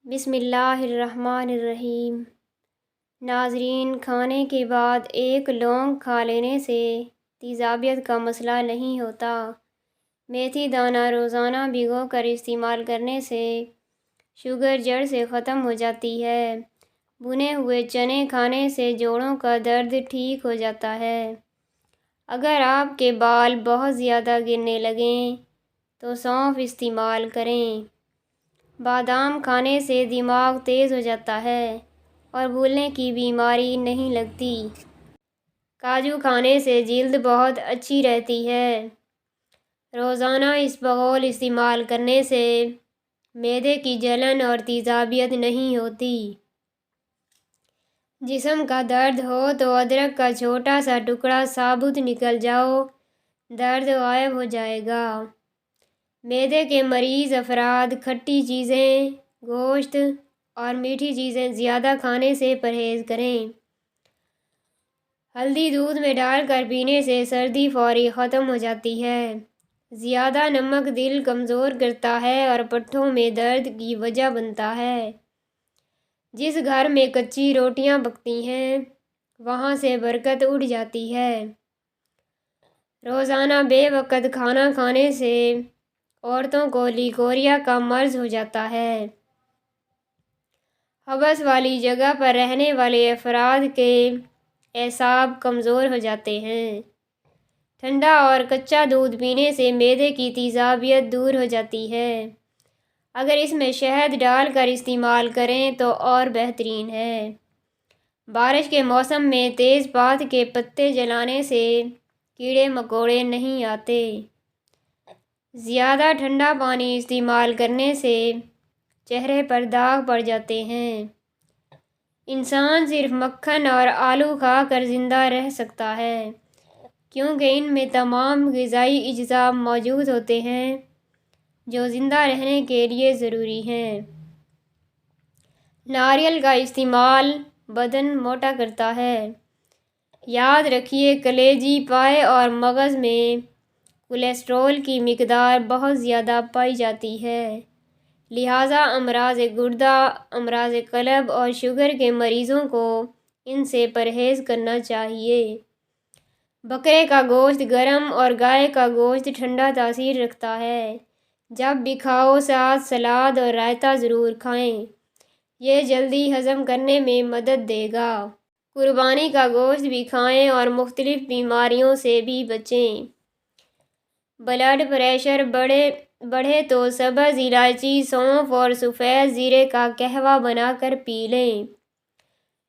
بسم اللہ الرحمن الرحیم۔ ناظرین، کھانے کے بعد ایک لونگ کھا لینے سے تیزابیت کا مسئلہ نہیں ہوتا۔ میتھی دانہ روزانہ بھگو کر استعمال کرنے سے شوگر جڑ سے ختم ہو جاتی ہے۔ بھنے ہوئے چنے کھانے سے جوڑوں کا درد ٹھیک ہو جاتا ہے۔ اگر آپ کے بال بہت زیادہ گرنے لگیں تو سونف استعمال کریں۔ بادام کھانے سے دماغ تیز ہو جاتا ہے اور بھولنے کی بیماری نہیں لگتی۔ کاجو کھانے سے جلد بہت اچھی رہتی ہے۔ روزانہ اسبغول استعمال کرنے سے معدے کی جلن اور تیزابیت نہیں ہوتی۔ جسم کا درد ہو تو ادرک کا چھوٹا سا ٹکڑا ثابت نکل جاؤ، درد غائب ہو جائے گا۔ معدے کے مریض افراد کھٹی چیزیں، گوشت اور میٹھی چیزیں زیادہ کھانے سے پرہیز کریں۔ ہلدی دودھ میں ڈال کر پینے سے سردی فوری ختم ہو جاتی ہے۔ زیادہ نمک دل کمزور کرتا ہے اور پٹھوں میں درد کی وجہ بنتا ہے۔ جس گھر میں کچی روٹیاں پکتی ہیں وہاں سے برکت اٹھ جاتی ہے۔ روزانہ بے وقت کھانا کھانے سے عورتوں کو لیکوریا کا مرض ہو جاتا ہے۔ حبس والی جگہ پر رہنے والے افراد کے اعصاب کمزور ہو جاتے ہیں۔ ٹھنڈا اور کچا دودھ پینے سے معدے کی تیزابیت دور ہو جاتی ہے۔ اگر اس میں شہد ڈال کر استعمال کریں تو اور بہترین ہے۔ بارش کے موسم میں تیز پات کے پتے جلانے سے کیڑے مکوڑے نہیں آتے۔ زیادہ ٹھنڈا پانی استعمال کرنے سے چہرے پر داغ پڑ جاتے ہیں۔ انسان صرف مکھن اور آلو کھا کر زندہ رہ سکتا ہے کیونکہ ان میں تمام غذائی اجزاء موجود ہوتے ہیں جو زندہ رہنے کے لیے ضروری ہیں۔ ناریل کا استعمال بدن موٹا کرتا ہے۔ یاد رکھیے، کلیجی پائے اور مغز میں کولیسٹرول کی مقدار بہت زیادہ پائی جاتی ہے، لہٰذا امراض گردہ، امراض قلب اور شوگر کے مریضوں کو ان سے پرہیز کرنا چاہیے۔ بکرے کا گوشت گرم اور گائے کا گوشت ٹھنڈا تاثیر رکھتا ہے۔ جب بھی کھاؤ ساتھ سلاد اور رائتہ ضرور کھائیں، یہ جلدی ہضم کرنے میں مدد دے گا۔ قربانی کا گوشت بھی کھائیں اور مختلف بیماریوں سے بھی بچیں۔ بلڈ پریشر بڑھے تو سبز الائچی، سونف اور سفید زیرے کا قہوہ بنا کر پی لیں۔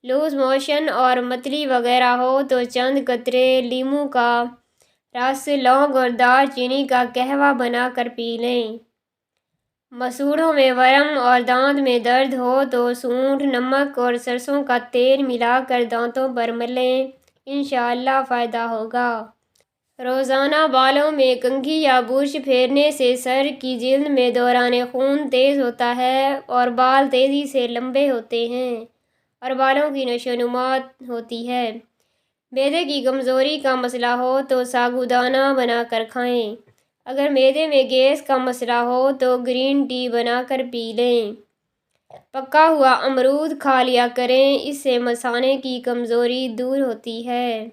لوز موشن اور متلی وغیرہ ہو تو چند قطرے لیموں کا رس، لونگ اور دار چینی کا قہوہ بنا کر پی لیں۔ مسوڑھوں میں ورم اور دانت میں درد ہو تو سونٹھ، نمک اور سرسوں کا تیل ملا کر دانتوں پر ملیں، انشاءاللہ فائدہ ہوگا۔ روزانہ بالوں میں کنگھی یا برش پھیرنے سے سر کی جلد میں دوران خون تیز ہوتا ہے اور بال تیزی سے لمبے ہوتے ہیں اور بالوں کی نشو و نما ہوتی ہے۔ معدے کی کمزوری کا مسئلہ ہو تو سابودانہ بنا کر کھائیں۔ اگر معدے میں گیس کا مسئلہ ہو تو گرین ٹی بنا کر پی لیں۔ پکا ہوا امرود کھا لیا کریں، اس سے مثانے کی کمزوری دور ہوتی ہے۔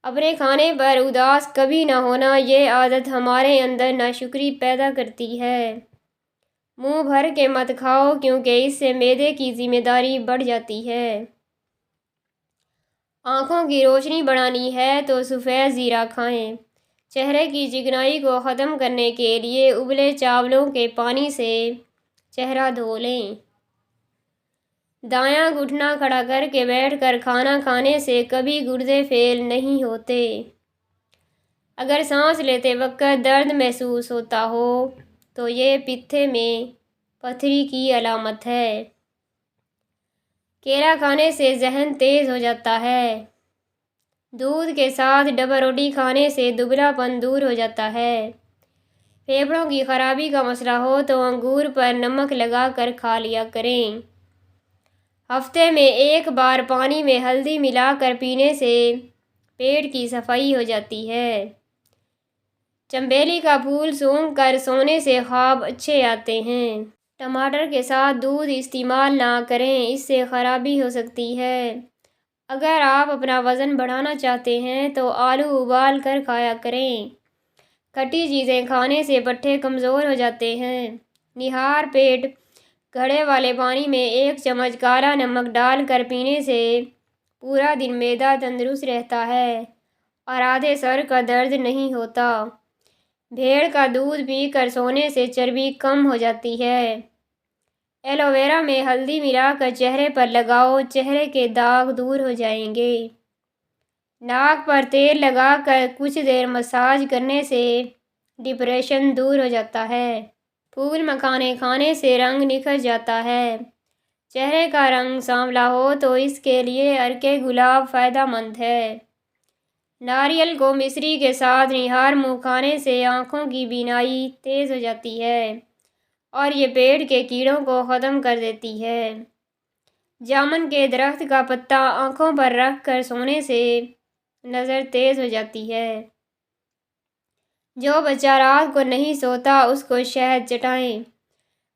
اپنے کھانے پر اداس کبھی نہ ہونا، یہ عادت ہمارے اندر ناشکری پیدا کرتی ہے۔ منہ بھر کے مت کھاؤ کیونکہ اس سے معدے کی ذمہ داری بڑھ جاتی ہے۔ آنکھوں کی روشنی بڑھانی ہے تو سفید زیرہ کھائیں۔ چہرے کی چکنائی کو ختم کرنے کے لیے ابلے چاولوں کے پانی سے چہرہ دھو لیں۔ دایاں گھٹنا کھڑا کر کے بیٹھ کر کھانا کھانے سے کبھی گردے فیل نہیں ہوتے۔ اگر سانس لیتے وقت درد محسوس ہوتا ہو تو یہ پتھے میں پتھری کی علامت ہے۔ کیلا کھانے سے ذہن تیز ہو جاتا ہے۔ دودھ کے ساتھ ڈبل روٹی کھانے سے دبلا پن دور ہو جاتا ہے۔ پھیپھڑوں کی خرابی کا مسئلہ ہو تو انگور پر نمک لگا کر کھا لیا کریں۔ ہفتے میں ایک بار پانی میں ہلدی ملا کر پینے سے پیٹ کی صفائی ہو جاتی ہے۔ چنبیلی کا پھول سونگھ کر سونے سے خواب اچھے آتے ہیں۔ ٹماٹر کے ساتھ دودھ استعمال نہ کریں، اس سے خرابی ہو سکتی ہے۔ اگر آپ اپنا وزن بڑھانا چاہتے ہیں تو آلو ابال کر کھایا کریں۔ کھٹی چیزیں کھانے سے پٹھے کمزور ہو جاتے ہیں۔ نہار پیٹ گھڑے والے پانی میں 1 چمچ کالا نمک ڈال کر پینے سے پورا دن معدہ تندرست رہتا ہے اور آدھے سر کا درد نہیں ہوتا۔ بھیڑ کا دودھ پی کر سونے سے چربی کم ہو جاتی ہے۔ ایلو ویرا میں ہلدی ملا کر چہرے پر لگاؤ، چہرے کے داغ دور ہو جائیں گے۔ ناک پر تیل لگا کر کچھ دیر مساج کرنے سے ڈپریشن دور ہو جاتا ہے۔ پھول مکھانے کھانے سے رنگ نکھر جاتا ہے۔ چہرے کا رنگ سانولا ہو تو اس کے لیے عرق گلاب فائدہ مند ہے۔ ناریل کو مصری کے ساتھ نہار منہ کھانے سے آنکھوں کی بینائی تیز ہو جاتی ہے اور یہ پیٹ کے کیڑوں کو ختم کر دیتی ہے۔ جامن کے درخت کا پتا آنکھوں پر رکھ کر سونے سے نظر تیز ہو جاتی ہے۔ جو بچہ رات کو نہیں سوتا اس کو شہد چٹائیں۔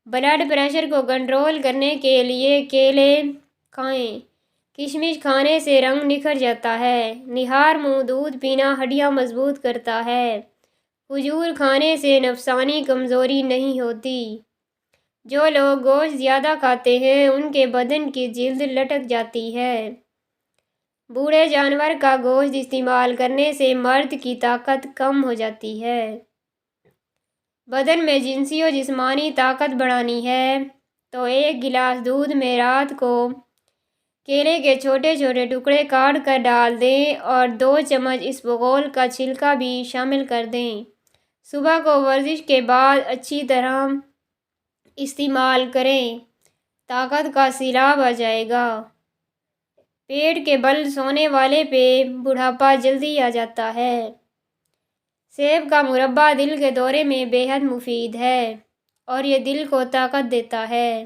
بلڈ پریشر کو کنٹرول کرنے کے لیے کیلے کھائیں۔ کشمش کھانے سے رنگ نکھر جاتا ہے۔ نہار منہ دودھ پینا ہڈیاں مضبوط کرتا ہے۔ کھجور کھانے سے نفسانی کمزوری نہیں ہوتی۔ جو لوگ گوشت زیادہ کھاتے ہیں ان کے بدن کی جلد لٹک جاتی ہے۔ بوڑھے جانور کا گوشت استعمال کرنے سے مرد کی طاقت کم ہو جاتی ہے۔ بدن میں جنسی و جسمانی طاقت بڑھانی ہے تو 1 گلاس دودھ میں رات کو کیلے کے چھوٹے چھوٹے ٹکڑے کاٹ کر ڈال دیں اور 2 چمچ اسبغول کا چھلکا بھی شامل کر دیں۔ صبح کو ورزش کے بعد اچھی طرح استعمال کریں، طاقت کا سیلاب آ جائے گا۔ پیٹ کے بل سونے والے پہ بڑھاپا جلدی آ جاتا ہے۔ سیب کا مربا دل کے دورے میں بے حد مفید ہے اور یہ دل کو طاقت دیتا ہے۔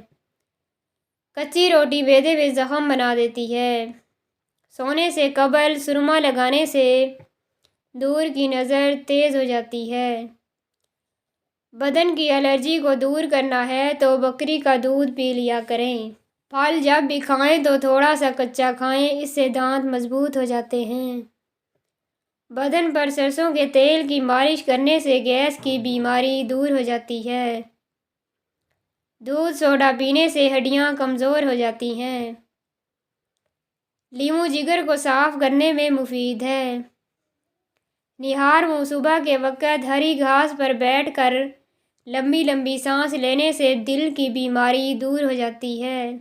کچی روٹی معدے میں زخم بنا دیتی ہے۔ سونے سے قبل سرما لگانے سے دور کی نظر تیز ہو جاتی ہے۔ بدن کی الرجی کو دور کرنا ہے تو بکری کا دودھ پی لیا کریں۔ پھل جب بھی کھائیں تو تھوڑا سا کچا کھائیں، اس سے دانت مضبوط ہو جاتے ہیں۔ بدن پر سرسوں کے تیل کی مالش کرنے سے گیس کی بیماری دور ہو جاتی ہے۔ دودھ سوڈا پینے سے ہڈیاں کمزور ہو جاتی ہیں۔ لیموں جگر کو صاف کرنے میں مفید ہے۔ نہار منہ صبح کے وقت ہری گھاس پر بیٹھ کر لمبی لمبی سانس لینے سے دل کی بیماری دور ہو جاتی ہے۔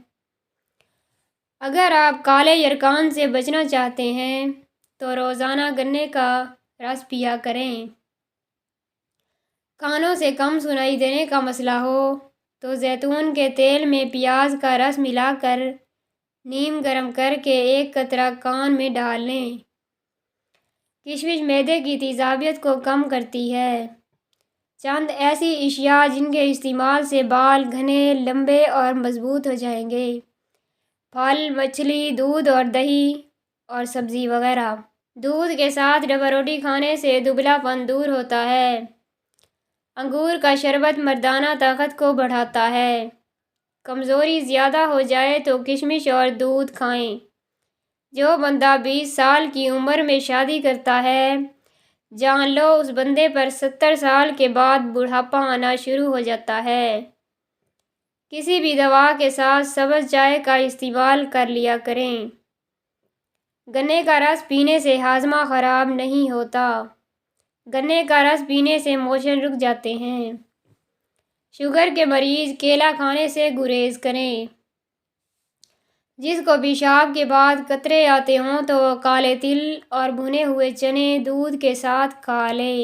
اگر آپ کالے یرقان سے بچنا چاہتے ہیں تو روزانہ گنے کا رس پیا کریں۔ کانوں سے کم سنائی دینے کا مسئلہ ہو تو زیتون کے تیل میں پیاز کا رس ملا کر نیم گرم کر کے 1 قطرہ کان میں ڈال لیں۔ کشمش معدے کی تیزابیت کو کم کرتی ہے۔ چند ایسی اشیاء جن کے استعمال سے بال گھنے، لمبے اور مضبوط ہو جائیں گے: پھل، مچھلی، دودھ اور دہی اور سبزی وغیرہ۔ دودھ کے ساتھ ڈبہ روٹی کھانے سے دبلا پن دور ہوتا ہے۔ انگور کا شربت مردانہ طاقت کو بڑھاتا ہے۔ کمزوری زیادہ ہو جائے تو کشمش اور دودھ کھائیں۔ جو بندہ 20 سال کی عمر میں شادی کرتا ہے جان لو اس بندے پر 70 سال کے بعد بڑھاپا آنا شروع ہو جاتا ہے۔ کسی بھی دوا کے ساتھ سبز چائے کا استعمال کر لیا کریں۔ گنے کا رس پینے سے ہاضمہ خراب نہیں ہوتا۔ گنے کا رس پینے سے موشن رک جاتے ہیں۔ شوگر کے مریض کیلا کھانے سے گریز کریں۔ جس کو پیشاب کے بعد قطرے آتے ہوں تو وہ کالے تل اور بھنے ہوئے چنے دودھ کے ساتھ کھا لے۔